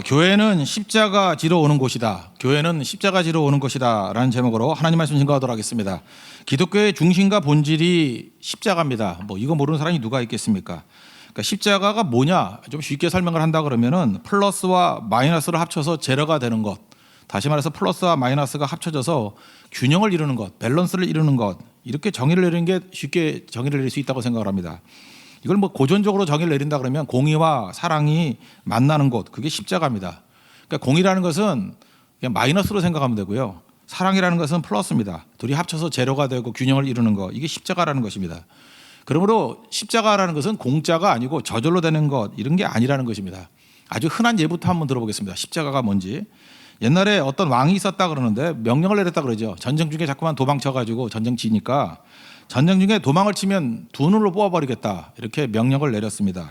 교회는 십자가 지러 오는 곳이다. 교회는 십자가 지러 오는 곳이다. 라는 제목으로 하나님 말씀 증거하도록 하겠습니다. 기독교의 중심과 본질이 십자가입니다. 이거 모르는 사람이 누가 있겠습니까? 그러니까 십자가가 뭐냐? 좀 쉽게 설명을 한다 그러면은 플러스와 마이너스를 합쳐서 제로가 되는 것. 다시 말해서 플러스와 마이너스가 합쳐져서 균형을 이루는 것, 밸런스를 이루는 것. 이렇게 정의를 내리는 게 쉽게 정의를 내릴 수 있다고 생각을 합니다. 이걸 고전적으로 정의를 내린다 그러면 공의와 사랑이 만나는 곳, 그게 십자가입니다. 그러니까 공의라는 것은 그냥 마이너스로 생각하면 되고요. 사랑이라는 것은 플러스입니다. 둘이 합쳐서 제로가 되고 균형을 이루는 것, 이게 십자가라는 것입니다. 그러므로 십자가라는 것은 공짜가 아니고 저절로 되는 것, 이런 게 아니라는 것입니다. 아주 흔한 예부터 한번 들어보겠습니다. 십자가가 뭔지. 옛날에 어떤 왕이 있었다 그러는데 명령을 내렸다 그러죠. 전쟁 중에 자꾸만 도망쳐가지고 전쟁 지니까 전쟁 중에 도망을 치면 두 눈으로 뽑아버리겠다, 이렇게 명령을 내렸습니다.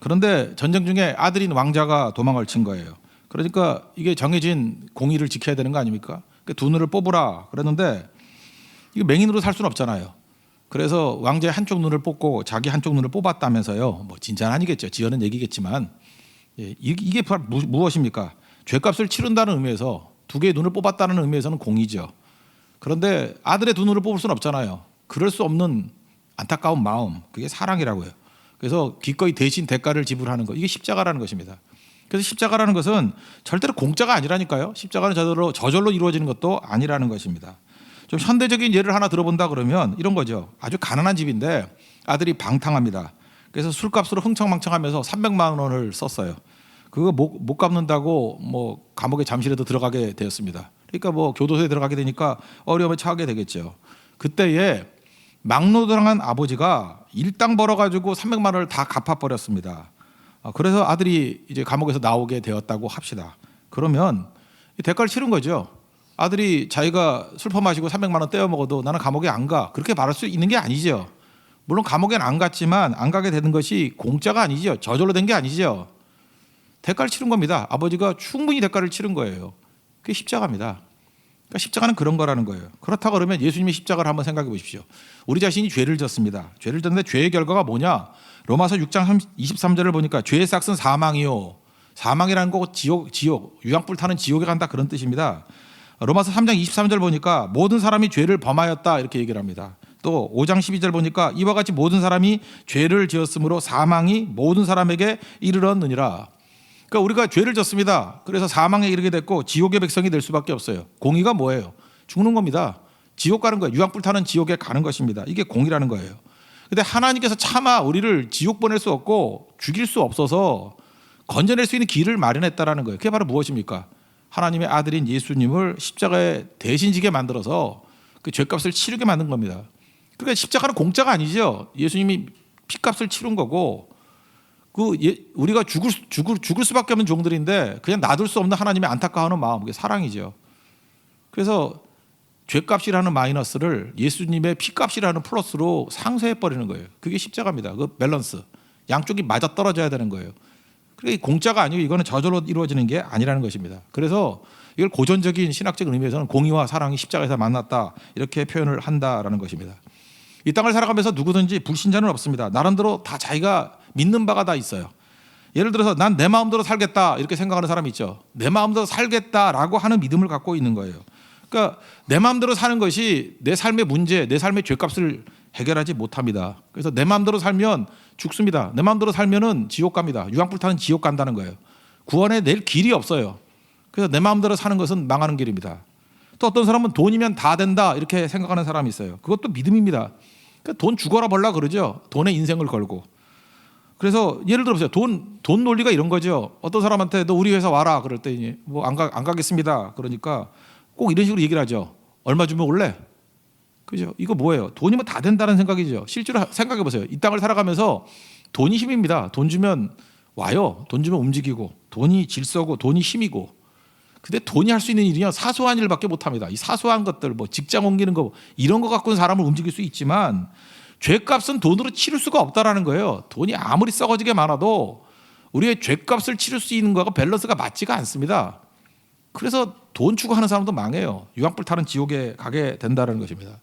그런데 전쟁 중에 아들인 왕자가 도망을 친 거예요. 그러니까 이게 정해진 공의를 지켜야 되는 거 아닙니까? 두 눈을 뽑으라 그랬는데 이게 맹인으로 살 수는 없잖아요. 그래서 왕자의 한쪽 눈을 뽑고 자기 한쪽 눈을 뽑았다면서요. 진짜는 아니겠죠. 지어낸 얘기겠지만 이게 무엇입니까? 죄값을 치른다는 의미에서 두 개의 눈을 뽑았다는 의미에서는 공의죠. 그런데 아들의 두 눈을 뽑을 수는 없잖아요. 그럴 수 없는 안타까운 마음, 그게 사랑이라고요. 그래서 기꺼이 대신 대가를 지불하는 것, 이게 십자가라는 것입니다. 그래서 십자가라는 것은 절대로 공짜가 아니라니까요. 십자가는 저절로 이루어지는 것도 아니라는 것입니다. 좀 현대적인 예를 하나 들어본다 그러면 이런 거죠. 아주 가난한 집인데 아들이 방탕합니다. 그래서 술값으로 흥청망청하면서 300만 원을 썼어요. 그거 못 갚는다고 감옥에 잠시라도 들어가게 되었습니다. 그러니까 교도소에 들어가게 되니까 어려움에 처하게 되겠죠. 그때에 막노동한 아버지가 일당 벌어가지고 300만 원을 다 갚아버렸습니다. 그래서 아들이 이제 감옥에서 나오게 되었다고 합시다. 그러면 대가를 치른 거죠. 아들이 자기가 술 퍼마시고 300만 원 떼어 먹어도 나는 감옥에 안 가, 그렇게 말할 수 있는 게 아니죠. 물론 감옥에는 안 갔지만 안 가게 되는 것이 공짜가 아니죠. 저절로 된 게 아니죠. 대가를 치른 겁니다. 아버지가 충분히 대가를 치른 거예요. 그게 십자가입니다. 그러니까 십자가는 그런 거라는 거예요. 그렇다고 그러면 예수님의 십자가를 한번 생각해 보십시오. 우리 자신이 죄를 졌습니다. 죄를 졌는데 죄의 결과가 뭐냐? 로마서 6장 23절을 보니까 죄의 삭은 사망이요. 사망이라는 거 지옥, 유황불 타는 지옥에 간다, 그런 뜻입니다. 로마서 3장 23절 보니까 모든 사람이 죄를 범하였다, 이렇게 얘기를 합니다. 또 5장 12절 보니까 이와 같이 모든 사람이 죄를 지었으므로 사망이 모든 사람에게 이르렀느니라. 그러니까 우리가 죄를 졌습니다. 그래서 사망에 이르게 됐고 지옥의 백성이 될 수밖에 없어요. 공의가 뭐예요? 죽는 겁니다. 지옥 가는 거예요. 유황불 타는 지옥에 가는 것입니다. 이게 공의라는 거예요. 그런데 하나님께서 차마 우리를 지옥 보낼 수 없고 죽일 수 없어서 건져낼 수 있는 길을 마련했다라는 거예요. 그게 바로 무엇입니까? 하나님의 아들인 예수님을 십자가에 대신 지게 만들어서 그 죄값을 치르게 만든 겁니다. 그러니까 십자가는 공짜가 아니죠. 예수님이 피값을 치른 거고, 우리가 죽을 수밖에 없는 종들인데 그냥 놔둘 수 없는 하나님의 안타까워하는 마음, 그게 사랑이죠. 그래서 죄값이라는 마이너스를 예수님의 피값이라는 플러스로 상쇄해 버리는 거예요. 그게 십자가입니다. 그 밸런스, 양쪽이 맞아 떨어져야 되는 거예요. 그러니까 공짜가 아니고 이거는 저절로 이루어지는 게 아니라는 것입니다. 그래서 이걸 고전적인 신학적 의미에서는 공의와 사랑이 십자가에서 만났다, 이렇게 표현을 한다라는 것입니다. 이 땅을 살아가면서 누구든지 불신자는 없습니다. 나름대로 다 자기가 믿는 바가 다 있어요. 예를 들어서 난 내 마음대로 살겠다, 이렇게 생각하는 사람이 있죠. 내 마음대로 살겠다라고 하는 믿음을 갖고 있는 거예요. 그러니까 내 마음대로 사는 것이 내 삶의 문제, 내 삶의 죄값을 해결하지 못합니다. 그래서 내 마음대로 살면 죽습니다. 내 마음대로 살면은 지옥 갑니다. 유황불 타는 지옥 간다는 거예요. 구원에 낼 길이 없어요. 그래서 내 마음대로 사는 것은 망하는 길입니다. 또 어떤 사람은 돈이면 다 된다, 이렇게 생각하는 사람이 있어요. 그것도 믿음입니다. 그러니까 돈 죽어라 벌라 그러죠. 돈에 인생을 걸고. 그래서 예를 들어보세요. 돈 논리가 이런 거죠. 어떤 사람한테 너 우리 회사 와라 그랬더니 안 가겠습니다. 그러니까 꼭 이런 식으로 얘기를 하죠. 얼마 주면 올래? 그죠? 이거 뭐예요? 돈이면 다 된다는 생각이죠. 실제로 생각해 보세요. 이 땅을 살아가면서 돈이 힘입니다. 돈 주면 와요. 돈 주면 움직이고, 돈이 질서고, 돈이 힘이고. 근데 돈이 할 수 있는 일이요, 사소한 일밖에 못합니다. 이 사소한 것들, 직장 옮기는 거, 이런 거 갖고는 사람을 움직일 수 있지만 죄값은 돈으로 치를 수가 없다라는 거예요. 돈이 아무리 썩어지게 많아도 우리의 죄값을 치를 수 있는 거하고 밸런스가 맞지가 않습니다. 그래서 돈 추구하는 사람도 망해요. 유황불 타는 지옥에 가게 된다는 것입니다.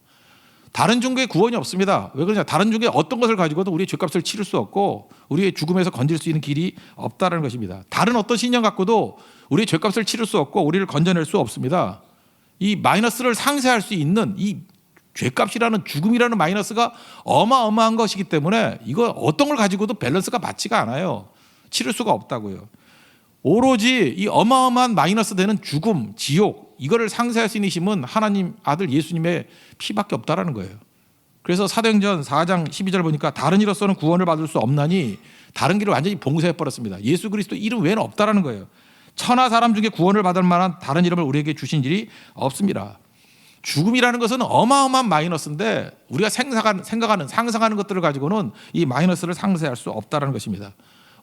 다른 종교에 구원이 없습니다. 왜 그러냐? 다른 종교의 어떤 것을 가지고도 우리의 죄값을 치를 수 없고 우리의 죽음에서 건질 수 있는 길이 없다는 것입니다. 다른 어떤 신념 갖고도 우리의 죄값을 치를 수 없고 우리를 건져낼 수 없습니다. 이 마이너스를 상쇄할 수 있는 이 죄값이라는 죽음이라는 마이너스가 어마어마한 것이기 때문에 이거 어떤 걸 가지고도 밸런스가 맞지가 않아요. 치를 수가 없다고요. 오로지 이 어마어마한 마이너스 되는 죽음, 지옥 이거를 상쇄할 수 있는 힘은 하나님 아들 예수님의 피밖에 없다라는 거예요. 그래서 사도행전 4장 12절 보니까 다른 이로서는 구원을 받을 수 없나니 다른 길을 완전히 봉쇄해 버렸습니다. 예수 그리스도 이름 외에는 없다라는 거예요. 천하 사람 중에 구원을 받을 만한 다른 이름을 우리에게 주신 일이 없습니다. 죽음이라는 것은 어마어마한 마이너스인데 우리가 생각하는 상상하는 것들을 가지고는 이 마이너스를 상쇄할 수 없다는 것입니다.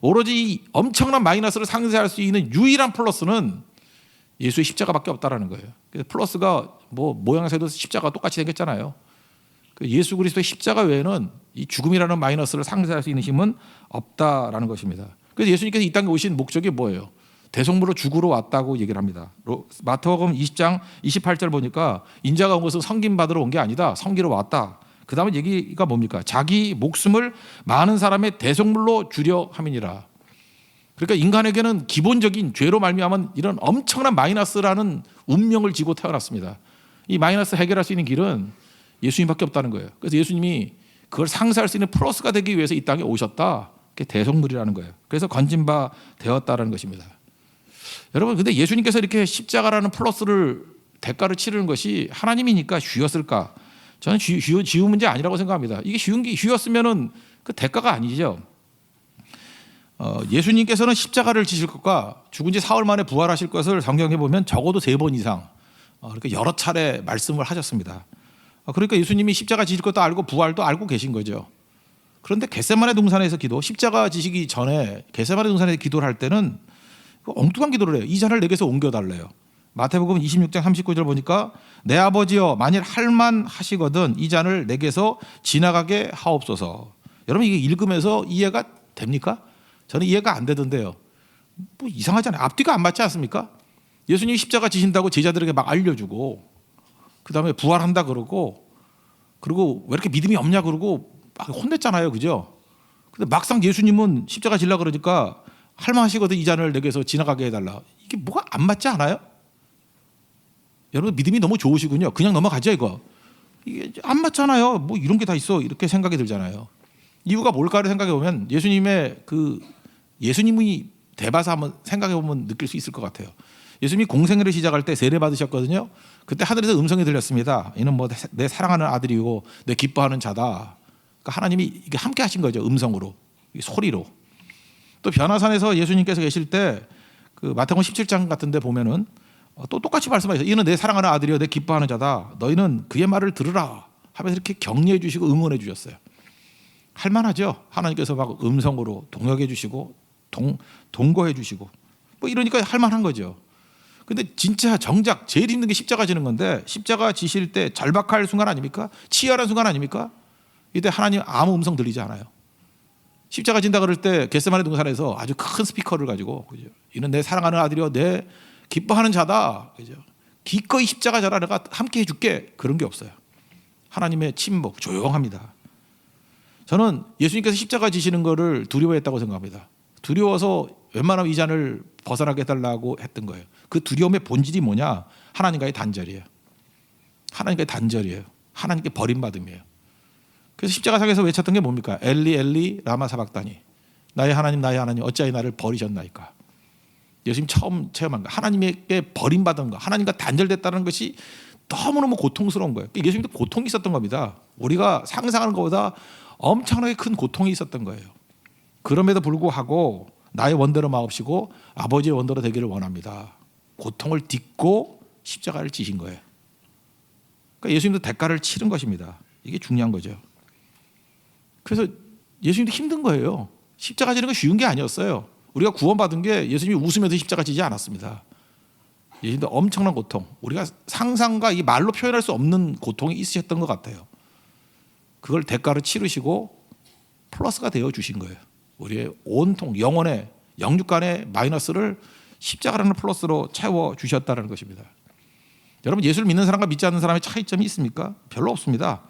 오로지 이 엄청난 마이너스를 상쇄할 수 있는 유일한 플러스는 예수의 십자가밖에 없다라는 거예요. 그래서 플러스가 뭐 모양새도 십자가가 똑같이 생겼잖아요. 예수 그리스도의 십자가 외에는 이 죽음이라는 마이너스를 상쇄할 수 있는 힘은 없다라는 것입니다. 그래서 예수님께서 이 땅에 오신 목적이 뭐예요? 대속물로 죽으러 왔다고 얘기를 합니다. 마태복음 20장 28절 보니까 인자가 온 것은 섬김 받으러 온 게 아니다. 섬기러 왔다. 그 다음에 얘기가 뭡니까? 자기 목숨을 많은 사람의 대속물로 주려 함이니라. 그러니까 인간에게는 기본적인 죄로 말미암은 이런 엄청난 마이너스라는 운명을 지고 태어났습니다. 이 마이너스 해결할 수 있는 길은 예수님밖에 없다는 거예요. 그래서 예수님이 그걸 상쇄할 수 있는 플러스가 되기 위해서 이 땅에 오셨다. 그게 대속물이라는 거예요. 그래서 건진 바 되었다는 것입니다. 여러분, 근데 예수님께서 이렇게 십자가라는 플러스를 대가를 치르는 것이 하나님이니까 쉬웠을까? 저는 쉬운 문제 아니라고 생각합니다. 이게 쉬웠으면은 그 대가가 아니죠. 예수님께서는 십자가를 지실 것과 죽은 지 사흘 만에 부활하실 것을 성경에 보면 적어도 3번 이상 그러니까 여러 차례 말씀을 하셨습니다. 그러니까 예수님이 십자가 지실 것도 알고 부활도 알고 계신 거죠. 그런데 겟세마네 동산에서 십자가 지시기 전에 겟세마네 동산에서 기도를 할 때는 엉뚱한 기도를 해요. 이 잔을 내게서 옮겨달래요. 마태복음 26장 39절 보니까 내 아버지여 만일 할만 하시거든 이 잔을 내게서 지나가게 하옵소서. 여러분 이게 읽으면서 이해가 됩니까? 저는 이해가 안 되던데요. 뭐 이상하잖아요. 앞뒤가 안 맞지 않습니까? 예수님이 십자가 지신다고 제자들에게 막 알려주고 그 다음에 부활한다 그러고 그리고 왜 이렇게 믿음이 없냐 그러고 막 혼냈잖아요. 그죠? 근데 막상 예수님은 십자가 지려고 그러니까 할만하시거든 이 잔을 내게서 지나가게 해달라. 이게 뭐가 안 맞지 않아요? 여러분 믿음이 너무 좋으시군요. 그냥 넘어가죠 이거. 이게 안 맞잖아요. 뭐 이런 게 다 있어. 이렇게 생각이 들잖아요. 이유가 뭘까를 생각해 보면 예수님이 대바사 한번 생각해 보면 느낄 수 있을 것 같아요. 예수님이 공생애를 시작할 때 세례 받으셨거든요. 그때 하늘에서 음성이 들렸습니다. 이는 뭐 내 사랑하는 아들이고 내 기뻐하는 자다. 그러니까 하나님이 이게 함께 하신 거죠. 음성으로, 소리로. 또 변화산에서 예수님께서 계실 때 그 마태복음 17장 같은데 보면은 또 똑같이 말씀하셨어요. 이는 내 사랑하는 아들이요 내 기뻐하는 자다. 너희는 그의 말을 들으라 하면서 이렇게 격려해 주시고 응원해 주셨어요. 할만하죠. 하나님께서 막 음성으로 동역해 주시고 동거해 주시고 뭐 이러니까 할만한 거죠. 근데 진짜 정작 제일 힘든 게 십자가 지는 건데 십자가 지실 때 절박할 순간 아닙니까? 치열한 순간 아닙니까? 이때 하나님 아무 음성 들리지 않아요. 십자가 진다 그럴 때 겟세마네 동산에서 아주 큰 스피커를 가지고 그죠? 이는 내 사랑하는 아들이요 내 기뻐하는 자다. 그죠? 기꺼이 십자가 져라 내가 함께 해줄게. 그런 게 없어요. 하나님의 침묵 조용합니다. 저는 예수님께서 십자가 지시는 거를 두려워했다고 생각합니다. 두려워서 웬만하면 이 잔을 벗어나게 해달라고 했던 거예요. 그 두려움의 본질이 뭐냐? 하나님과의 단절이에요. 하나님과의 단절이에요. 하나님께 버림받음이에요. 그래서 십자가상에서 외쳤던 게 뭡니까? 엘리 엘리 라마 사박다니 나의 하나님 어찌하여 나를 버리셨나이까. 예수님 처음 체험한 거 하나님에게 버림받은 거 하나님과 단절됐다는 것이 너무너무 고통스러운 거예요. 예수님도 고통이 있었던 겁니다. 우리가 상상하는 것보다 엄청나게 큰 고통이 있었던 거예요. 그럼에도 불구하고 나의 원대로 마옵시고 아버지의 원대로 되기를 원합니다. 고통을 딛고 십자가를 지신 거예요. 그러니까 예수님도 대가를 치른 것입니다. 이게 중요한 거죠. 그래서 예수님도 힘든 거예요. 십자가 지는 건 쉬운 게 아니었어요. 우리가 구원받은 게 예수님이 웃으면서 십자가 지지 않았습니다. 예수님도 엄청난 고통, 우리가 상상과 이 말로 표현할 수 없는 고통이 있으셨던 것 같아요. 그걸 대가로 치르시고 플러스가 되어 주신 거예요. 우리의 온통 영혼의 영육간의 마이너스를 십자가라는 플러스로 채워 주셨다는 것입니다. 여러분 예수를 믿는 사람과 믿지 않는 사람의 차이점이 있습니까? 별로 없습니다.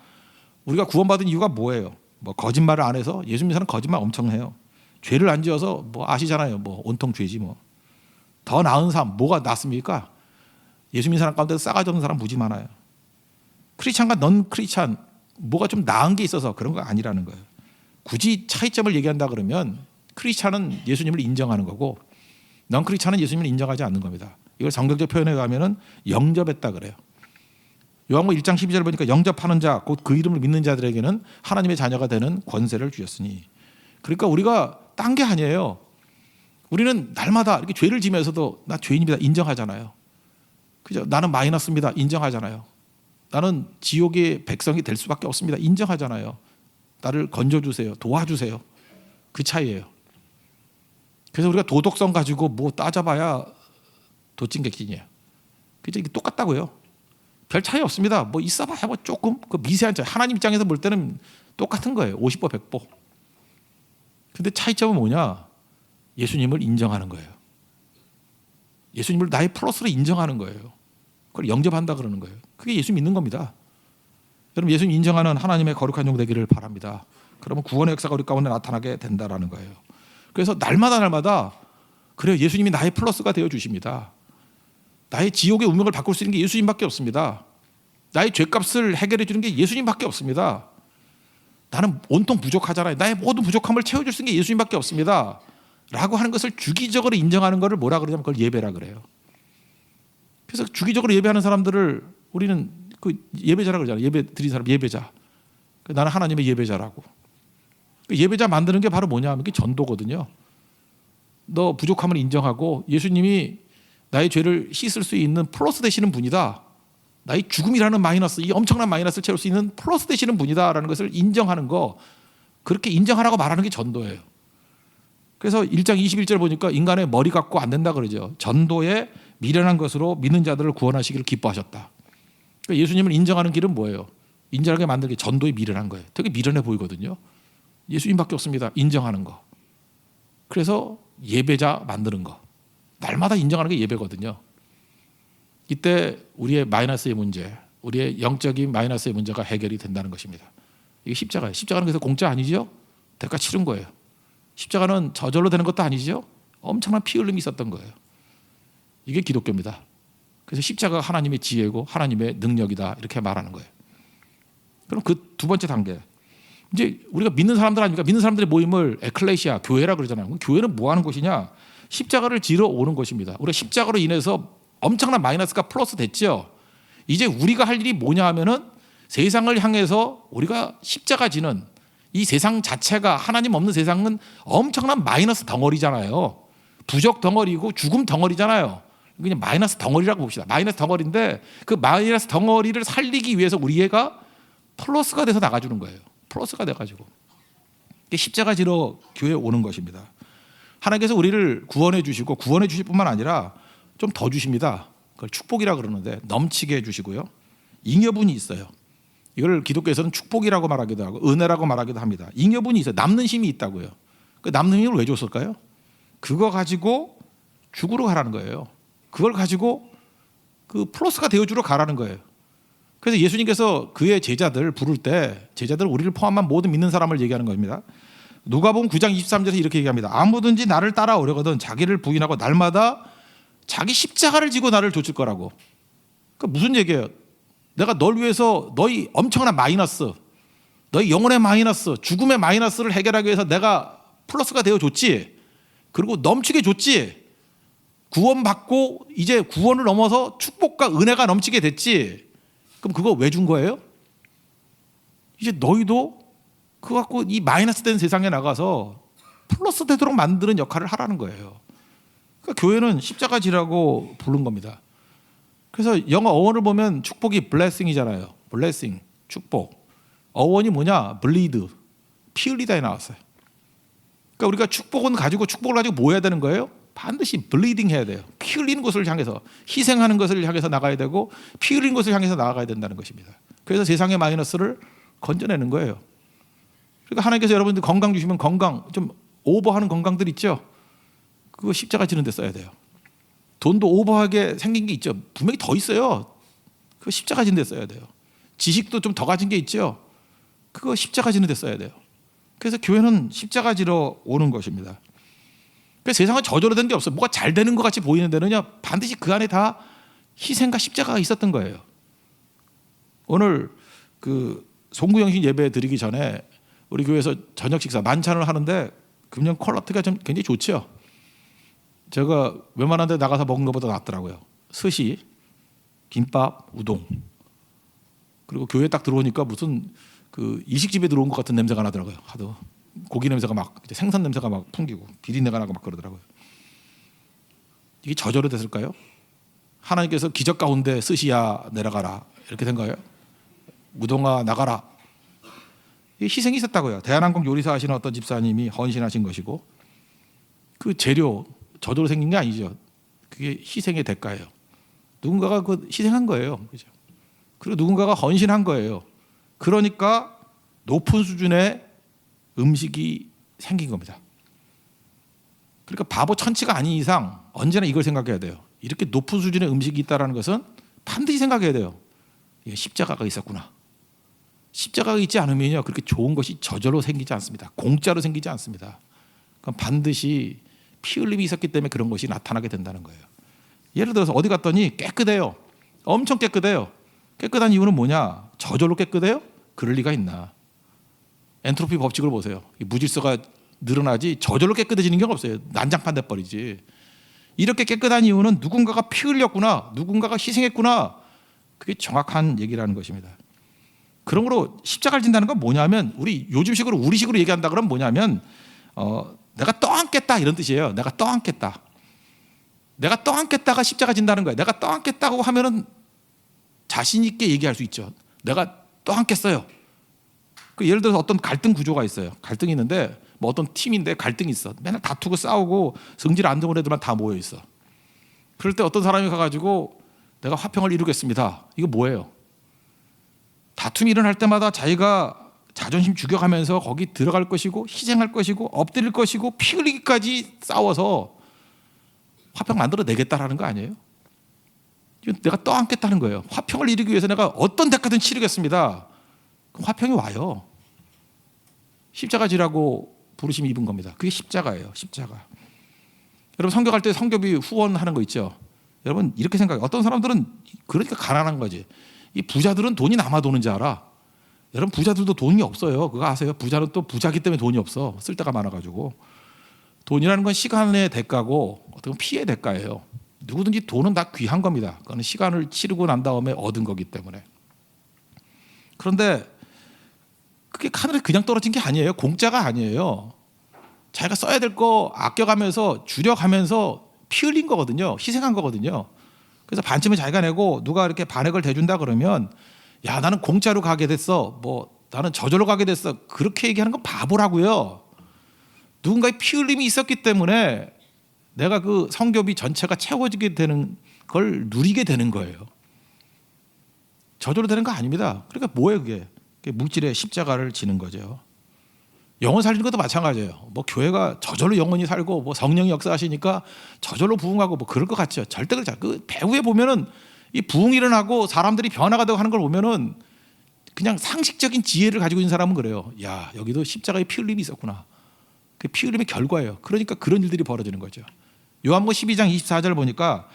우리가 구원받은 이유가 뭐예요? 뭐 거짓말을 안 해서. 예수 믿는 사람 거짓말 엄청 해요. 죄를 안 지어서 뭐 아시잖아요. 뭐 온통 죄지 뭐. 더 나은 삶 뭐가 낫습니까? 예수 믿는 사람 가운데 싸가지 없는 사람 무지 많아요. 크리스찬과 넌 크리스찬 뭐가 좀 나은 게 있어서 그런 거 아니라는 거예요. 굳이 차이점을 얘기한다 그러면 크리스찬은 예수님을 인정하는 거고 넌 크리스찬은 예수님을 인정하지 않는 겁니다. 이걸 성경적 표현에 의하면 영접했다 그래요. 요한복음 1장 12절 보니까 영접하는 자 곧 그 이름을 믿는 자들에게는 하나님의 자녀가 되는 권세를 주셨으니. 그러니까 우리가 딴 게 아니에요. 우리는 날마다 이렇게 죄를 지면서도 나 죄인입니다 인정하잖아요. 그죠? 나는 마이너스입니다 인정하잖아요. 나는 지옥의 백성이 될 수밖에 없습니다 인정하잖아요. 나를 건져주세요 도와주세요. 그 차이예요. 그래서 우리가 도덕성 가지고 뭐 따져봐야 도찐개찐이에요. 그죠? 이게 똑같다고요. 별 차이 없습니다. 뭐 있어봐야 뭐 조금 그 미세한 차이. 하나님 입장에서 볼 때는 똑같은 거예요. 50보 100보. 근데 차이점은 뭐냐? 예수님을 인정하는 거예요. 예수님을 나의 플러스로 인정하는 거예요. 그걸 영접한다 그러는 거예요. 그게 예수 믿는 겁니다. 여러분 예수님 인정하는 하나님의 거룩한 종 되기를 바랍니다. 그러면 구원의 역사가 우리 가운데 나타나게 된다라는 거예요. 그래서 날마다 그래요. 예수님이 나의 플러스가 되어 주십니다. 나의 지옥의 운명을 바꿀 수 있는 게 예수님밖에 없습니다. 나의 죄값을 해결해 주는 게 예수님밖에 없습니다. 나는 온통 부족하잖아요. 나의 모든 부족함을 채워줄 수 있는 게 예수님밖에 없습니다. 라고 하는 것을 주기적으로 인정하는 것을 뭐라 그러냐면 그걸 예배라 그래요. 그래서 주기적으로 예배하는 사람들을 우리는 그 예배자라 그러잖아요. 예배 드린 사람 예배자. 나는 하나님의 예배자라고. 예배자 만드는 게 바로 뭐냐 하면 그게 전도거든요. 너 부족함을 인정하고 예수님이 나의 죄를 씻을 수 있는 플러스 되시는 분이다. 나의 죽음이라는 마이너스, 이 엄청난 마이너스를 채울 수 있는 플러스 되시는 분이다라는 것을 인정하는 거, 그렇게 인정하라고 말하는 게 전도예요. 그래서 1장 21절 보니까 인간의 머리 갖고 안 된다 그러죠. 전도에 미련한 것으로 믿는 자들을 구원하시기를 기뻐하셨다. 그러니까 예수님을 인정하는 길은 뭐예요? 인정하게 만드는 게 전도에 미련한 거예요. 되게 미련해 보이거든요. 예수님밖에 없습니다. 인정하는 거. 그래서 예배자 만드는 거. 날마다 인정하는 게 예배거든요. 이때 우리의 마이너스의 문제, 우리의 영적인 마이너스의 문제가 해결이 된다는 것입니다. 이게 십자가예요. 십자가는 그래서 공짜 아니죠? 대가 치른 거예요. 십자가는 저절로 되는 것도 아니죠? 엄청난 피 흘림이 있었던 거예요. 이게 기독교입니다. 그래서 십자가가 하나님의 지혜고 하나님의 능력이다 이렇게 말하는 거예요. 그럼 그 두 번째 단계, 이제 우리가 믿는 사람들 아닙니까? 믿는 사람들의 모임을 에클레시아, 교회라 그러잖아요. 교회는 뭐 하는 곳이냐? 십자가를 지러 오는 것입니다. 우리가 십자가로 인해서 엄청난 마이너스가 플러스 됐죠. 이제 우리가 할 일이 뭐냐 하면은 세상을 향해서 우리가 십자가 지는 이 세상 자체가 하나님 없는 세상은 엄청난 마이너스 덩어리잖아요. 부적 덩어리고 죽음 덩어리잖아요. 그냥 마이너스 덩어리라고 봅시다. 마이너스 덩어리인데 그 마이너스 덩어리를 살리기 위해서 우리 애가 플러스가 돼서 나가주는 거예요. 플러스가 돼가지고 십자가 지러 교회에 오는 것입니다. 하나님께서 우리를 구원해 주시고 구원해 주실 뿐만 아니라 좀 더 주십니다. 그걸 축복이라 그러는데 넘치게 해주시고요. 잉여분이 있어요. 이걸 기독교에서는 축복이라고 말하기도 하고 은혜라고 말하기도 합니다. 잉여분이 있어요. 남는 힘이 있다고요. 그 남는 힘을 왜 줬을까요? 그거 가지고 죽으러 가라는 거예요. 그걸 가지고 그 플러스가 되어주러 가라는 거예요. 그래서 예수님께서 그의 제자들 부를 때 제자들 우리를 포함한 모든 믿는 사람을 얘기하는 겁니다. 누가복음 9장 23절에서 이렇게 얘기합니다. 아무든지 나를 따라오려거든 자기를 부인하고 날마다 자기 십자가를 지고 나를 좇을 거라고. 그러니까 무슨 얘기예요? 내가 널 위해서 너희 엄청난 마이너스, 너희 영혼의 마이너스, 죽음의 마이너스를 해결하기 위해서 내가 플러스가 되어 줬지. 그리고 넘치게 줬지. 구원받고 이제 구원을 넘어서 축복과 은혜가 넘치게 됐지. 그럼 그거 왜 준 거예요? 이제 너희도 그거 갖고 이 마이너스 된 세상에 나가서 플러스 되도록 만드는 역할을 하라는 거예요. 그러니까 교회는 십자가 지라고 부른 겁니다. 그래서 영어 어원을 보면 축복이 blessing이잖아요. blessing, 축복. 어원이 뭐냐? bleed, 피 흘리다에 나왔어요. 그러니까 우리가 축복은 가지고 축복을 가지고 뭐 해야 되는 거예요? 반드시 bleeding 해야 돼요. 피 흘리는 것을 향해서, 희생하는 것을 향해서 나가야 되고 피 흘리는 것을 향해서 나아가야 된다는 것입니다. 그래서 세상의 마이너스를 건져내는 거예요. 그러니까 하나님께서 여러분들 건강 주시면 건강, 좀 오버하는 건강들 있죠? 그거 십자가 지는 데 써야 돼요. 돈도 오버하게 생긴 게 있죠. 분명히 더 있어요. 그거 십자가 지는 데 써야 돼요. 지식도 좀 더 가진 게 있죠. 그거 십자가 지는 데 써야 돼요. 그래서 교회는 십자가 지러 오는 것입니다. 그래서 세상은 저절로 된 게 없어요. 뭐가 잘 되는 것 같이 보이는 데는요, 반드시 그 안에 다 희생과 십자가가 있었던 거예요. 오늘 그 송구영신 예배 드리기 전에 우리 교회에서 저녁 식사 만찬을 하는데 금년 퀄리티가 좀 굉장히 좋죠. 제가 웬만한 데 나가서 먹은 것보다 낫더라고요. 스시, 김밥, 우동. 그리고 교회에 딱 들어오니까 무슨 그 이식집에 들어온 것 같은 냄새가 나더라고요. 하도 고기 냄새가 막 생선 냄새가 막 풍기고 비린내가 나고 막 그러더라고요. 이게 저절로 됐을까요? 하나님께서 기적 가운데 스시야 내려가라 이렇게 된 거예요? 우동아 나가라. 이게 희생이 있었다고요. 대한항공 요리사 하시는 어떤 집사님이 헌신하신 것이고, 그 재료 저절로 생긴 게 아니죠. 그게 희생의 대가예요. 누군가가 그 희생한 거예요. 그죠? 그리고 누군가가 헌신한 거예요. 그러니까 높은 수준의 음식이 생긴 겁니다. 그러니까 바보 천치가 아닌 이상 언제나 이걸 생각해야 돼요. 이렇게 높은 수준의 음식이 있다는 것은 반드시 생각해야 돼요. 십자가가 있었구나. 십자가가 있지 않으면요, 그렇게 좋은 것이 저절로 생기지 않습니다. 공짜로 생기지 않습니다. 그럼 반드시 피 흘림이 있었기 때문에 그런 것이 나타나게 된다는 거예요. 예를 들어서 어디 갔더니 깨끗해요. 엄청 깨끗해요. 깨끗한 이유는 뭐냐? 저절로 깨끗해요? 그럴 리가 있나? 엔트로피 법칙을 보세요. 무질서가 늘어나지 저절로 깨끗해지는 경우가 없어요. 난장판 돼버리지. 이렇게 깨끗한 이유는 누군가가 피 흘렸구나, 누군가가 희생했구나. 그게 정확한 얘기라는 것입니다. 그러므로 십자가를 진다는 건 뭐냐면, 우리 요즘식으로 우리식으로 얘기한다 그러면 뭐냐면 내가 떠안겠다 이런 뜻이에요. 내가 떠안겠다. 내가 떠안겠다가 십자가 진다는 거예요. 내가 떠안겠다고 하면은 자신 있게 얘기할 수 있죠. 내가 떠안겠어요. 그 예를 들어서 어떤 갈등 구조가 있어요. 갈등이 있는데 뭐 어떤 팀인데 갈등이 있어. 맨날 다투고 싸우고 성질 안 좋은 애들만 다 모여 있어. 그럴 때 어떤 사람이 가가지고 내가 화평을 이루겠습니다. 이거 뭐예요? 다툼이 일어날 때마다 자기가 자존심 죽여가면서 거기 들어갈 것이고 희생할 것이고 엎드릴 것이고 피 흘리기까지 싸워서 화평 만들어내겠다라는 거 아니에요? 이건 내가 떠안겠다는 거예요. 화평을 이루기 위해서 내가 어떤 대가든 치르겠습니다. 그럼 화평이 와요. 십자가 지라고 부르심이 입은 겁니다. 그게 십자가예요. 십자가. 여러분 성경할 때 성교비 후원하는 거 있죠. 여러분 이렇게 생각해요. 어떤 사람들은 그러니까 가난한 거지. 이 부자들은 돈이 남아 도는 줄 알아. 여러분 부자들도 돈이 없어요. 그거 아세요? 부자는 또 부자기 때문에 돈이 없어. 쓸 데가 많아가지고. 돈이라는 건 시간의 대가고 어떻게 보면 피의 대가예요. 누구든지 돈은 다 귀한 겁니다. 그건 시간을 치르고 난 다음에 얻은 거기 때문에. 그런데 그게 하늘에 그냥 떨어진 게 아니에요. 공짜가 아니에요. 자기가 써야 될 거 아껴가면서 줄여가면서 피 흘린 거거든요. 희생한 거거든요. 그래서 반쯤은 자기가 내고 누가 이렇게 반액을 대준다 그러면 야 나는 공짜로 가게 됐어. 뭐 나는 저절로 가게 됐어. 그렇게 얘기하는 건 바보라고요. 누군가의 피 흘림이 있었기 때문에 내가 그 성교비 전체가 채워지게 되는 걸 누리게 되는 거예요. 저절로 되는 거 아닙니다. 그러니까 뭐예요 그게? 물질의 십자가를 지는 거죠. 영혼 살리는 것도 마찬가지예요. 뭐 교회가 저절로 영혼이 살고 뭐 성령이 역사하시니까 저절로 부흥하고 뭐 그럴 것 같죠. 절대 그렇지 않아요. 그 배후에 보면은 이 부흥이 일어나고 사람들이 변화가 되고 하는 걸 보면은 그냥 상식적인 지혜를 가지고 있는 사람은 그래요. 야 여기도 십자가의 피 흘림이 있었구나. 그 피 흘림의 결과예요. 그러니까 그런 일들이 벌어지는 거죠. 요한복음 12장 24절 보니까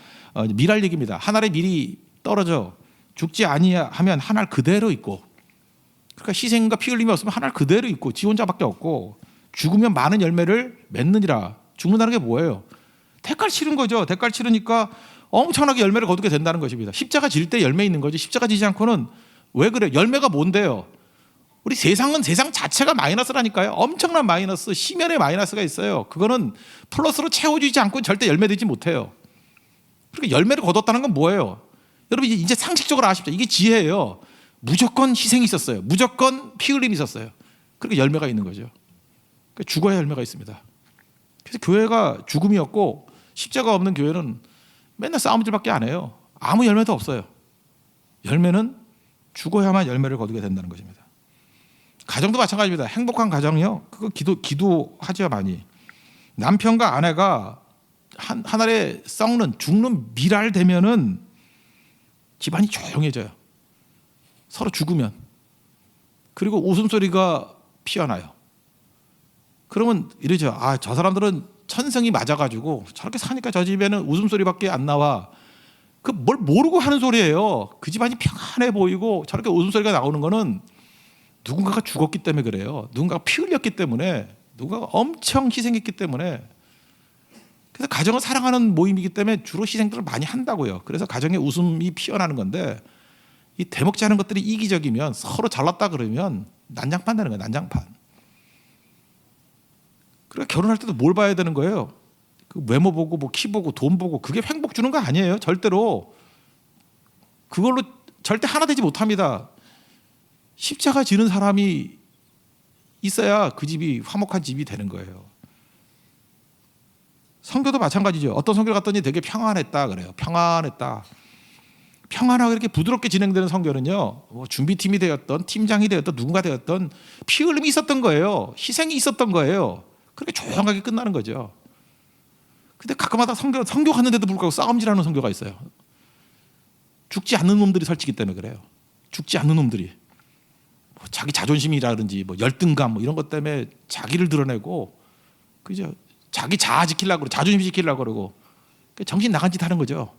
밀할 얘기입니다. 한 알의 밀이 떨어져 죽지 아니하면 한 알 그대로 있고, 그러니까 희생과 피 흘림이 없으면 한 알 그대로 있고 지 혼자밖에 없고 죽으면 많은 열매를 맺느니라. 죽는다는 게 뭐예요? 대가를 치른 거죠. 대가를 치르니까 엄청나게 열매를 거두게 된다는 것입니다. 십자가 질 때 열매 있는 거지. 십자가 지지 않고는 왜 그래요? 열매가 뭔데요? 우리 세상은 세상 자체가 마이너스라니까요. 엄청난 마이너스, 심연의 마이너스가 있어요. 그거는 플러스로 채워지지 않고는 절대 열매되지 못해요. 그러니까 열매를 거뒀다는 건 뭐예요? 여러분 이제 상식적으로 아십시오. 이게 지혜예요. 무조건 희생이 있었어요. 무조건 피 흘림이 있었어요. 그러니까 열매가 있는 거죠. 그러니까 죽어야 열매가 있습니다. 그래서 교회가 죽음이었고 십자가 없는 교회는 맨날 싸움질밖에 안 해요. 아무 열매도 없어요. 열매는 죽어야만 열매를 거두게 된다는 것입니다. 가정도 마찬가지입니다. 행복한 가정이요. 그거 기도하죠 많이. 남편과 아내가 한 알에 썩는 죽는 밀알 되면은 집안이 조용해져요. 서로 죽으면 그리고 웃음소리가 피어나요. 그러면 이러죠. 아, 저 사람들은 천성이 맞아가지고 저렇게 사니까 저 집에는 웃음소리밖에 안 나와. 그 뭘 모르고 하는 소리예요. 그 집안이 평안해 보이고 저렇게 웃음소리가 나오는 거는 누군가가 죽었기 때문에 그래요. 누군가가 피 흘렸기 때문에, 누군가가 엄청 희생했기 때문에. 그래서 가정을 사랑하는 모임이기 때문에 주로 희생들을 많이 한다고요. 그래서 가정에 웃음이 피어나는 건데, 이 대먹지 않은 것들이 이기적이면 서로 잘났다 그러면 난장판 되는 거예요. 난장판. 그러니까 결혼할 때도 뭘 봐야 되는 거예요? 그 외모 보고 뭐 키 보고 돈 보고 그게 행복 주는 거 아니에요. 절대로. 그걸로 절대 하나 되지 못합니다. 십자가 지는 사람이 있어야 그 집이 화목한 집이 되는 거예요. 선교도 마찬가지죠. 어떤 선교 갔더니 되게 평안했다 그래요. 평안했다. 평안하고 이렇게 부드럽게 진행되는 선교는요, 뭐 준비팀이 되었던 팀장이 되었던 누군가 되었던 피 흘림이 있었던 거예요. 희생이 있었던 거예요. 그렇게 조용하게 끝나는 거죠. 근데 가끔마다 선교 갔는데도 불구하고 싸움질하는 선교가 있어요. 죽지 않는 놈들이 설치기 때문에 그래요. 죽지 않는 놈들이 뭐 자기 자존심이라든지 뭐 열등감 뭐 이런 것 때문에 자기를 드러내고, 그죠? 자기 자아 지키려고 그러고 자존심 지키려고 그러고 정신 나간 짓 하는 거죠.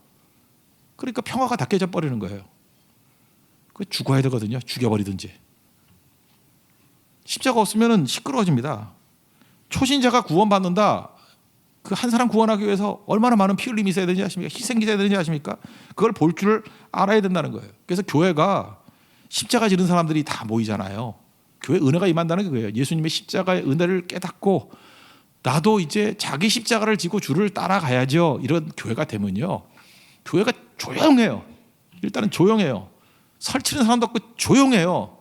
그러니까 평화가 다 깨져 버리는 거예요. 그 죽어야 되거든요. 죽여버리든지. 십자가 없으면 시끄러워집니다. 초신자가 구원받는다. 그 한 사람 구원하기 위해서 얼마나 많은 피 흘림이 있어야 되는지 아십니까? 희생이 있어야 되는지 아십니까? 그걸 볼 줄 알아야 된다는 거예요. 그래서 교회가 십자가 지는 사람들이 다 모이잖아요. 교회 은혜가 임한다는 게 그거예요. 예수님의 십자가의 은혜를 깨닫고 나도 이제 자기 십자가를 지고 주를 따라가야죠. 이런 교회가 되면요, 교회가 조용해요. 일단은 조용해요. 설치는 사람도 없고 조용해요.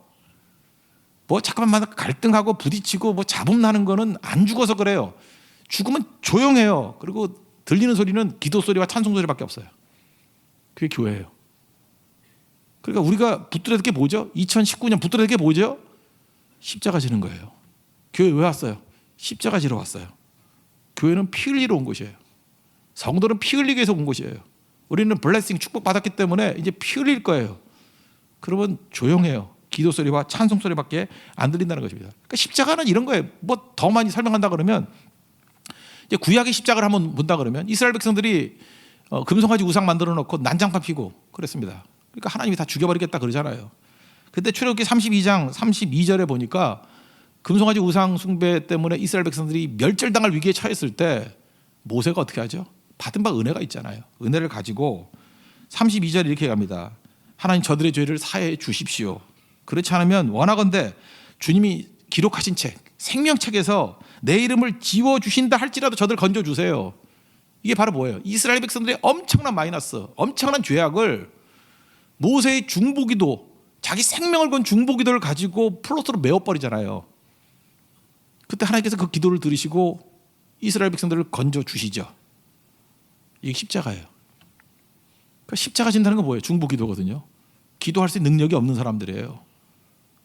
뭐 잠깐만 갈등하고 부딪히고 뭐 잡음 나는 거는 안 죽어서 그래요. 죽으면 조용해요. 그리고 들리는 소리는 기도 소리와 찬송 소리밖에 없어요. 그게 교회예요. 그러니까 우리가 붙들어야 될 게 뭐죠? 2019년 붙들어야 될 게 뭐죠? 십자가 지는 거예요. 교회 왜 왔어요? 십자가 지러 왔어요. 교회는 피 흘리러 온 곳이에요. 성도는 피 흘리기 위해서 온 곳이에요. 우리는 블레싱 축복 받았기 때문에 이제 피 흘릴 거예요. 그러면 조용해요. 기도 소리와 찬송 소리밖에 안 들린다는 것입니다. 그러니까 십자가는 이런 거예요. 뭐 더 많이 설명한다 그러면, 이제 구약의 십자가를 한번 본다 그러면 이스라엘 백성들이 금송아지 우상 만들어 놓고 난장판 피고 그랬습니다. 그러니까 하나님이 다 죽여버리겠다 그러잖아요. 근데 출애굽기 32장 32절에 보니까 금송아지 우상 숭배 때문에 이스라엘 백성들이 멸절당할 위기에 처했을 때 모세가 어떻게 하죠? 받은 바 은혜가 있잖아요. 은혜를 가지고 32절에 이렇게 갑니다. 하나님 저들의 죄를 사해 주십시오. 그렇지 않으면 원하건대 주님이 기록하신 책 생명책에서 내 이름을 지워주신다 할지라도 저들 건져주세요. 이게 바로 뭐예요? 이스라엘 백성들의 엄청난 마이너스, 엄청난 죄악을 모세의 중보기도, 자기 생명을 건 중보기도를 가지고 플러스로 메워버리잖아요. 그때 하나님께서 그 기도를 들으시고 이스라엘 백성들을 건져주시죠. 이게 십자가예요. 그러니까 십자가 진다는 건 뭐예요? 중보기도거든요. 기도할 수 있는 능력이 없는 사람들이에요.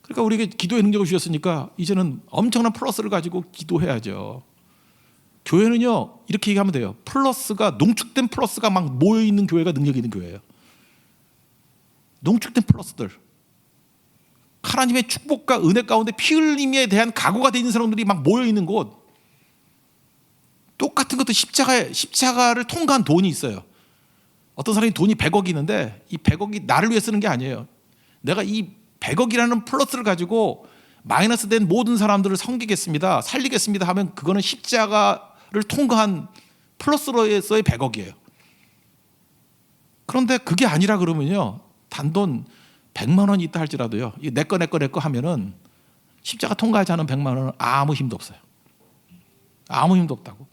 그러니까 우리에게 기도의 능력을 주셨으니까 이제는 엄청난 플러스를 가지고 기도해야죠. 교회는요, 이렇게 얘기하면 돼요. 플러스가, 농축된 플러스가 막 모여있는 교회가 능력이 있는 교회예요. 농축된 플러스들, 하나님의 축복과 은혜 가운데 피 흘림에 대한 각오가 되어 있는 사람들이 막 모여있는 곳. 똑같은 것도 십자가를 통과한 돈이 있어요. 어떤 사람이 돈이 100억이 있는데 이 100억이 나를 위해 쓰는 게 아니에요. 내가 이 100억이라는 플러스를 가지고 마이너스 된 모든 사람들을 섬기겠습니다, 살리겠습니다 하면 그거는 십자가를 통과한 플러스로서의 100억이에요. 그런데 그게 아니라 그러면요, 단돈 100만 원이 있다 할지라도요, 내 거 하면은 십자가 통과하지 않은 100만 원은 아무 힘도 없어요. 아무 힘도 없다고.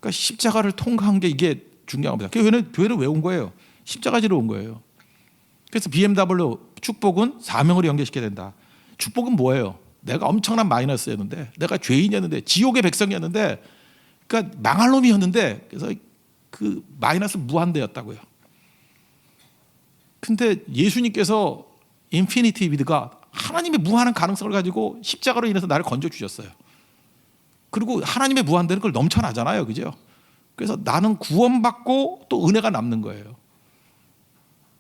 그러니까 십자가를 통과한 게 이게 중요한 겁니다. 교회는 왜 온 거예요? 십자가 지러 온 거예요. 그래서 BMW 축복은 사명으로 연결시켜야 된다. 축복은 뭐예요? 내가 엄청난 마이너스였는데, 내가 죄인이었는데, 지옥의 백성이었는데, 그러니까 망할 놈이었는데, 그래서 그 마이너스 무한대였다고요. 근데 예수님께서 인피니티 위드가 하나님의 무한한 가능성을 가지고 십자가로 인해서 나를 건져 주셨어요. 그리고 하나님의 무한대는 그걸 넘쳐나잖아요, 그죠? 그래서 나는 구원받고 또 은혜가 남는 거예요.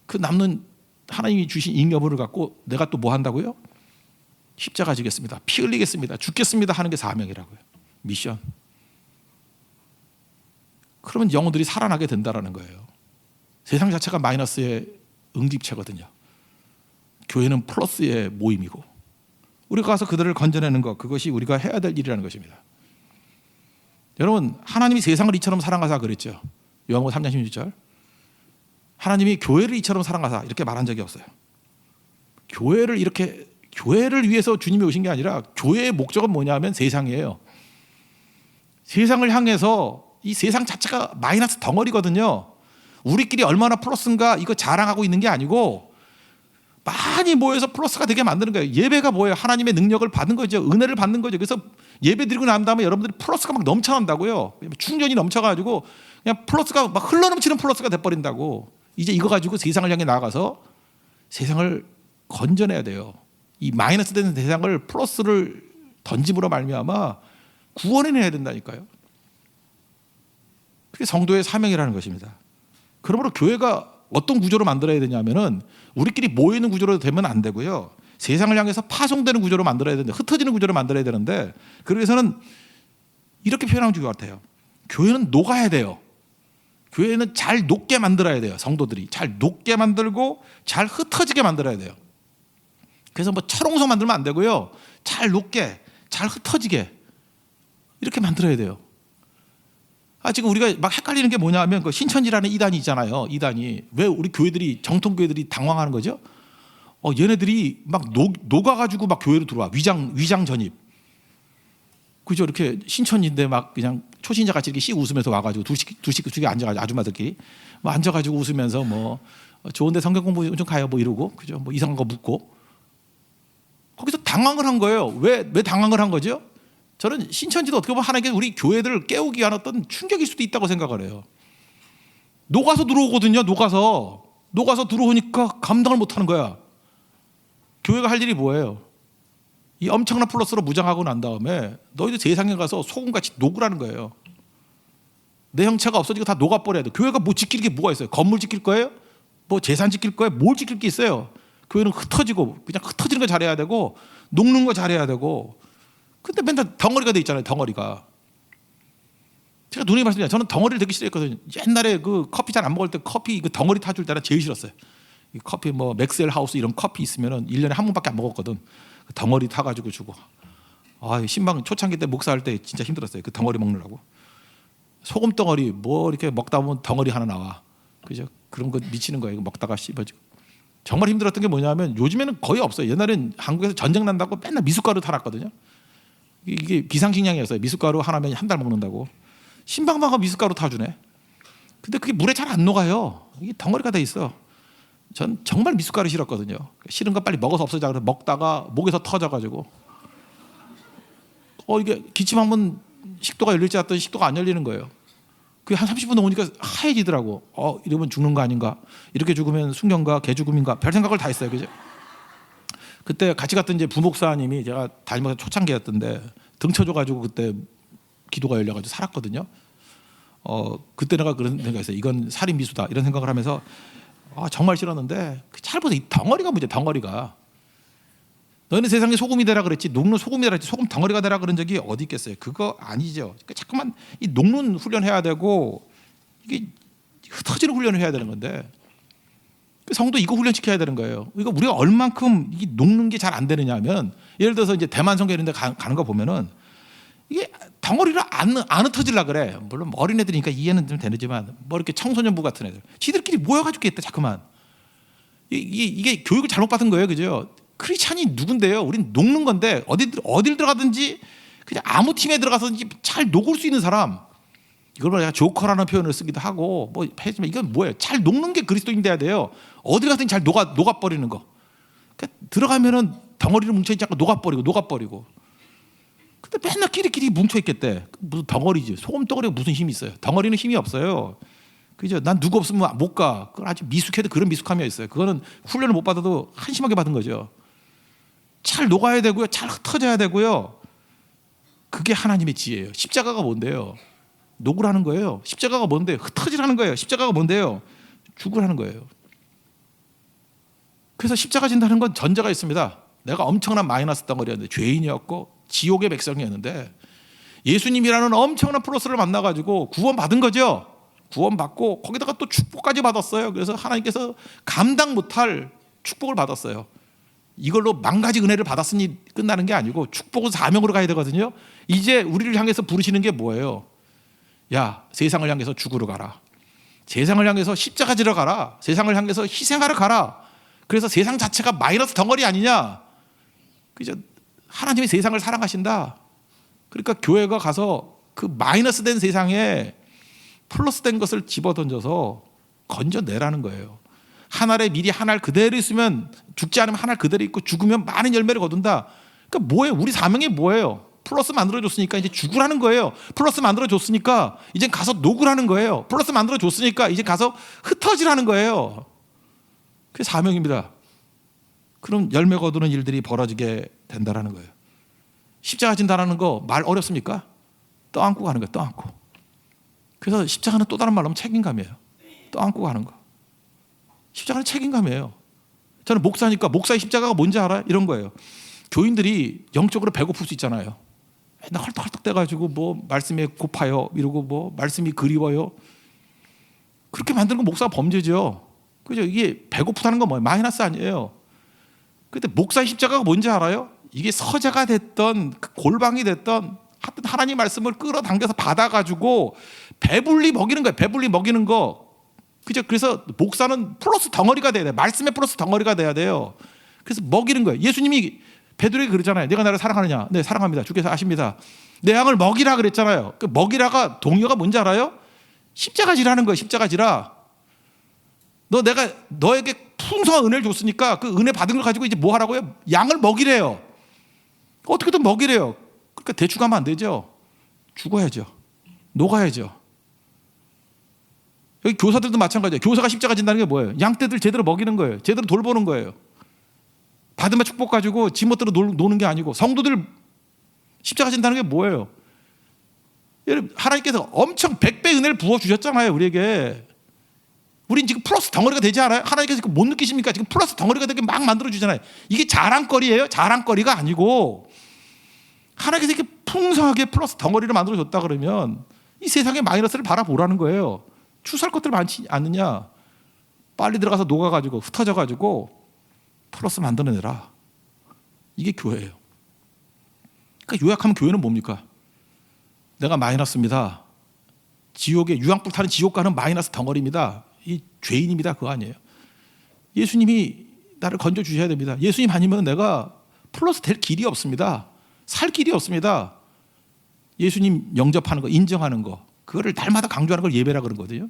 그 남는 하나님이 주신 잉여분을 갖고 내가 또 뭐 한다고요? 십자가 지겠습니다. 피 흘리겠습니다. 죽겠습니다 하는 게 사명이라고요. 미션. 그러면 영혼들이 살아나게 된다는 거예요. 세상 자체가 마이너스의 응집체거든요. 교회는 플러스의 모임이고 우리가 가서 그들을 건져내는 것, 그것이 우리가 해야 될 일이라는 것입니다. 여러분, 하나님이 세상을 이처럼 사랑하사 그랬죠. 요한복음 3장 16절. 하나님이 교회를 이처럼 사랑하사 이렇게 말한 적이 없어요. 교회를 위해서 주님이 오신 게 아니라 교회의 목적은 뭐냐면 세상이에요. 세상을 향해서 이 세상 자체가 마이너스 덩어리거든요. 우리끼리 얼마나 플러스인가 이거 자랑하고 있는 게 아니고 많이 모여서 플러스가 되게 만드는 거예요. 예배가 뭐예요? 하나님의 능력을 받는 거죠. 은혜를 받는 거죠. 그래서 예배 드리고 난 다음에 여러분들이 플러스가 막 넘쳐난다고요. 충전이 넘쳐가지고 그냥 플러스가 막 흘러넘치는 플러스가 돼버린다고. 이제 이거 가지고 세상을 향해 나아가서 세상을 건져내야 돼요. 이 마이너스 되는 세상을 플러스를 던짐으로 말미암아 구원해내야 된다니까요. 그게 성도의 사명이라는 것입니다. 그러므로 교회가 어떤 구조로 만들어야 되냐면은 우리끼리 모이는 구조로 되면 안 되고요. 세상을 향해서 파송되는 구조로 만들어야 되는데, 흩어지는 구조로 만들어야 되는데, 그러기 위해서는 이렇게 표현하면 좋을 것 같아요. 교회는 녹아야 돼요. 교회는 잘 녹게 만들어야 돼요. 성도들이 잘 녹게 만들고 잘 흩어지게 만들어야 돼요. 그래서 뭐 철옹성 만들면 안 되고요. 잘 녹게, 잘 흩어지게 이렇게 만들어야 돼요. 지금 우리가 막 헷갈리는 게 뭐냐면 그 신천지라는 이단이 있잖아요. 이단이 왜 우리 교회들이 정통 교회들이 당황하는 거죠? 얘네들이 막 녹아가지고 막 교회로 들어와. 위장 전입. 그죠? 이렇게 신천지인데 막 그냥 초신자 같이 이렇게 씩 웃으면서 와가지고 둘씩 앉아가지고 아줌마들끼리 뭐 앉아가지고 웃으면서 뭐 좋은데 성경 공부 좀 가요 뭐 이러고, 그죠? 뭐 이상한 거 묻고 거기서 당황을 한 거예요. 왜 당황을 한 거죠? 저는 신천지도 어떻게 보면 하나님께서 우리 교회들을 깨우기 위한 어떤 충격일 수도 있다고 생각을 해요. 녹아서 들어오거든요. 녹아서 들어오니까 감당을 못하는 거야. 교회가 할 일이 뭐예요? 이 엄청난 플러스로 무장하고 난 다음에 너희들 세상에 가서 소금같이 녹으라는 거예요. 내 형체가 없어지고 다 녹아버려야 돼. 교회가 뭐 지킬 게 뭐가 있어요? 건물 지킬 거예요? 뭐 재산 지킬 거예요? 뭘 지킬 게 있어요? 교회는 흩어지고 그냥 흩어지는 거 잘해야 되고 녹는 거 잘해야 되고. 근데 맨날 덩어리가 돼 있잖아요. 덩어리가. 제가 누누이 말씀드려요. 저는 덩어리를 되게 싫어했거든요. 옛날에 그 커피 잘 안 먹을 때 커피 그 덩어리 타줄 때는 제일 싫었어요. 이 커피 뭐 맥스웰 하우스 이런 커피 있으면은 1년에 한 번밖에 안 먹었거든. 그 덩어리 타가지고 주고. 신방 초창기 때 목사할 때 진짜 힘들었어요. 그 덩어리 먹느라고. 소금 덩어리 뭐 이렇게 먹다 보면 덩어리 하나 나와. 그죠? 그런 거 미치는 거예요. 먹다가 씹어지고. 정말 힘들었던 게 뭐냐면 요즘에는 거의 없어요. 옛날엔 한국에서 전쟁 난다고 맨날 미숫가루 타놨거든요. 이게 비상식량이었어요. 미숫가루 하나면 한 달 먹는다고. 신방방가 미숫가루 타주네. 근데 그게 물에 잘 안 녹아요. 이게 덩어리가 돼 있어. 전 정말 미숫가루 싫었거든요. 싫은 거 빨리 먹어서 없어져. 그래서 먹다가 목에서 터져가지고 이게 기침 한번 식도가 열릴 줄 알았더니 식도가 안 열리는 거예요. 그게 한 30분 넘으니까 하얘지더라고. 이러면 죽는 거 아닌가? 이렇게 죽으면 순경가 개죽음인가? 별 생각을 다 했어요. 그죠? 그때 같이 갔던 이제 부목사님이 제가 다니면서 초창기였던데 등 쳐줘가지고 그때 기도가 열려가지고 살았거든요. 그때 내가 그런 생각했어요. 이건 살인 미수다 이런 생각을 하면서 정말 싫었는데 잘 보세요. 이 덩어리가 문제. 덩어리가 너희는 세상에 소금이 되라 그랬지 녹는 소금이 되라 그랬지 소금 덩어리가 되라 그런 적이 어디 있겠어요. 그거 아니죠. 그러니까 자꾸만 이 녹는 훈련해야 되고 이게 흩어지는 훈련을 해야 되는 건데 성도 이거 훈련시켜야 되는 거예요. 이거 우리가 얼만큼 이게 녹는 게 잘 안 되느냐면 예를 들어서 이제 대만 성교 이런 데 가는 거 보면은 이게 덩어리를 안 흩어지려 그래. 물론 어린애들이니까 이해는 좀 되지만 뭐 이렇게 청소년부 같은 애들 지들끼리 모여가지고 있다 자꾸만. 이게 교육을 잘못 받은 거예요. 그죠? 크리스찬이 누군데요? 우린 녹는 건데 어딜 들어가든지 그냥 아무 팀에 들어가서든지 잘 녹을 수 있는 사람. 이걸 내가 조커라는 표현을 쓰기도 하고 뭐 하지만 이건 뭐예요? 잘 녹는 게 그리스도인 돼야 돼요. 어딜 가든지 잘 녹아버리는 거. 그러니까 들어가면은 덩어리를 뭉쳐있지 않고 녹아버리고. 근데 맨날 끼리끼리 뭉쳐있겠대. 무슨 덩어리지. 소금 덩어리가 무슨 힘이 있어요. 덩어리는 힘이 없어요. 그죠? 난 누구 없으면 못 가. 그건 아주 미숙해도 그런 미숙함이 있어요. 그거는 훈련을 못 받아도 한심하게 받은 거죠. 잘 녹아야 되고요. 잘 흩어져야 되고요. 그게 하나님의 지혜예요. 십자가가 뭔데요? 녹으라는 거예요. 십자가가 뭔데? 흩어지라는 거예요. 십자가가 뭔데요? 죽으라는 거예요. 그래서 십자가 진다는 건 전제가 있습니다. 내가 엄청난 마이너스 덩어리였는데, 죄인이었고 지옥의 백성이었는데 예수님이라는 엄청난 플러스를 만나가지고 구원받은 거죠. 구원받고 거기다가 또 축복까지 받았어요. 그래서 하나님께서 감당 못할 축복을 받았어요. 이걸로 망가지 은혜를 받았으니 끝나는 게 아니고 축복은 사명으로 가야 되거든요. 이제 우리를 향해서 부르시는 게 뭐예요? 야, 세상을 향해서 죽으러 가라. 세상을 향해서 십자가 지러 가라. 세상을 향해서 희생하러 가라. 그래서 세상 자체가 마이너스 덩어리 아니냐? 그죠? 하나님이 세상을 사랑하신다. 그러니까 교회가 가서 그 마이너스 된 세상에 플러스 된 것을 집어던져서 건져내라는 거예요. 한 알에 미리 한 알 그대로 있으면, 죽지 않으면 한 알 그대로 있고 죽으면 많은 열매를 거둔다. 그러니까 뭐예요? 우리 사명이 뭐예요? 플러스 만들어줬으니까 이제 죽으라는 거예요. 플러스 만들어줬으니까 이제 가서 녹으라는 거예요. 플러스 만들어줬으니까 이제 가서 흩어지라는 거예요. 그게 사명입니다. 그럼 열매 거두는 일들이 벌어지게 된다라는 거예요. 십자가 진다라는 거 말 어렵습니까? 떠안고 가는 거예요. 떠안고. 그래서 십자가는 또 다른 말로 하면 책임감이에요. 떠안고 가는 거. 십자가는 책임감이에요. 저는 목사니까 목사의 십자가가 뭔지 알아요? 이런 거예요. 교인들이 영적으로 배고플 수 있잖아요. 맨날 헐떡헐떡 대가지고 뭐 말씀이 고파요 이러고 뭐 말씀이 그리워요. 그렇게 만드는 건 목사가 범죄죠. 그죠? 이게 배고프다는 건 뭐예요? 마이너스 아니에요. 근데 목사의 십자가가 뭔지 알아요? 이게 서자가 됐던 골방이 됐던 하여튼 하나님 말씀을 끌어당겨서 받아가지고 배불리 먹이는 거예요. 배불리 먹이는 거. 그죠? 그래서 목사는 플러스 덩어리가 돼야 돼요. 말씀의 플러스 덩어리가 돼야 돼요. 그래서 먹이는 거예요. 예수님이 베드로에게 그러잖아요. 내가 나를 사랑하느냐? 네, 사랑합니다. 주께서 아십니다. 내 양을 먹이라 그랬잖아요. 그 먹이라가 동요가 뭔지 알아요? 십자가 지라는 거예요. 십자가 지라. 내가 너에게 풍성한 은혜를 줬으니까 그 은혜 받은 걸 가지고 이제 뭐 하라고요? 양을 먹이래요. 어떻게든 먹이래요. 그러니까 대충 하면 안 되죠. 죽어야죠. 녹아야죠. 여기 교사들도 마찬가지예요. 교사가 십자가 진다는 게 뭐예요? 양떼들 제대로 먹이는 거예요. 제대로 돌보는 거예요. 받은 바 축복 가지고 지멋대로 노는 게 아니고. 성도들 십자가 진다는 게 뭐예요? 하나님께서 엄청 100배 은혜를 부어주셨잖아요. 우리에게. 우린 지금 플러스 덩어리가 되지 않아요? 하나님께서 못 느끼십니까? 지금 플러스 덩어리가 되게 막 만들어주잖아요. 이게 자랑거리예요? 자랑거리가 아니고 하나님께서 이렇게 풍성하게 플러스 덩어리를 만들어줬다 그러면 이 세상의 마이너스를 바라보라는 거예요. 추수할 것들 많지 않느냐? 빨리 들어가서 녹아가지고 흩어져가지고 플러스 만들어내라. 이게 교회예요. 그러니까 요약하면 교회는 뭡니까? 내가 마이너스입니다. 지옥에 유황불 타는 지옥 가는 마이너스 덩어리입니다. 이 죄인입니다. 그거 아니에요. 예수님이 나를 건져 주셔야 됩니다. 예수님 아니면 내가 플러스 될 길이 없습니다. 살 길이 없습니다. 예수님 영접하는 거, 인정하는 거, 그거를 날마다 강조하는 걸 예배라 그런 거거든요.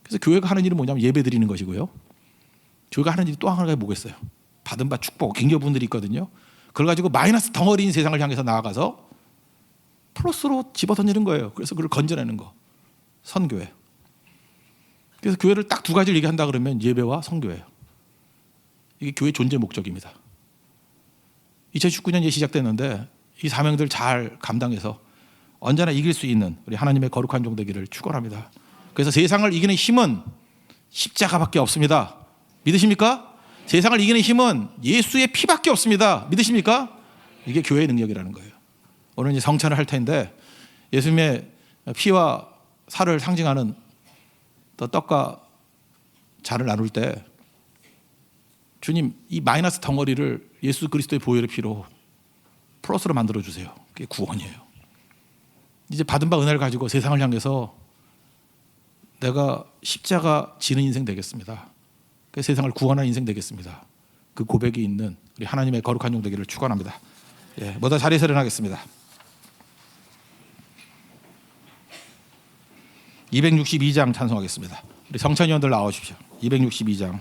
그래서 교회가 하는 일은 뭐냐면 예배 드리는 것이고요. 교회가 하는 일이 또 하나가 뭐겠어요? 받은 바 축복, 갱교분들이 있거든요. 그걸 가지고 마이너스 덩어리인 세상을 향해서 나아가서 플러스로 집어던지는 거예요. 그래서 그걸 건져내는 거. 선교회. 그래서 교회를 딱 두 가지를 얘기한다 그러면 예배와 선교회예요. 이게 교회 존재 목적입니다. 2019년에 시작됐는데 이 사명들 잘 감당해서 언제나 이길 수 있는 우리 하나님의 거룩한 종 되기를 축원합니다. 그래서 세상을 이기는 힘은 십자가밖에 없습니다. 믿으십니까? 세상을 이기는 힘은 예수의 피밖에 없습니다. 믿으십니까? 이게 교회의 능력이라는 거예요. 오늘 이제 성찬을 할 텐데 예수님의 피와 살을 상징하는 또 떡과 잔을 나눌 때 주님 이 마이너스 덩어리를 예수 그리스도의 보혈의 피로 플러스로 만들어 주세요. 그게 구원이에요. 이제 받은 바 은혜를 가지고 세상을 향해서 내가 십자가 지는 인생 되겠습니다. 그 세상을 구원하는 인생 되겠습니다. 그 고백이 있는 우리 하나님의 거룩한 종 되기를 축원합니다. 예, 모두 자리에서 일어나겠습니다. 262장 찬송하겠습니다. 우리 성찬위원들 나오십시오. 262장.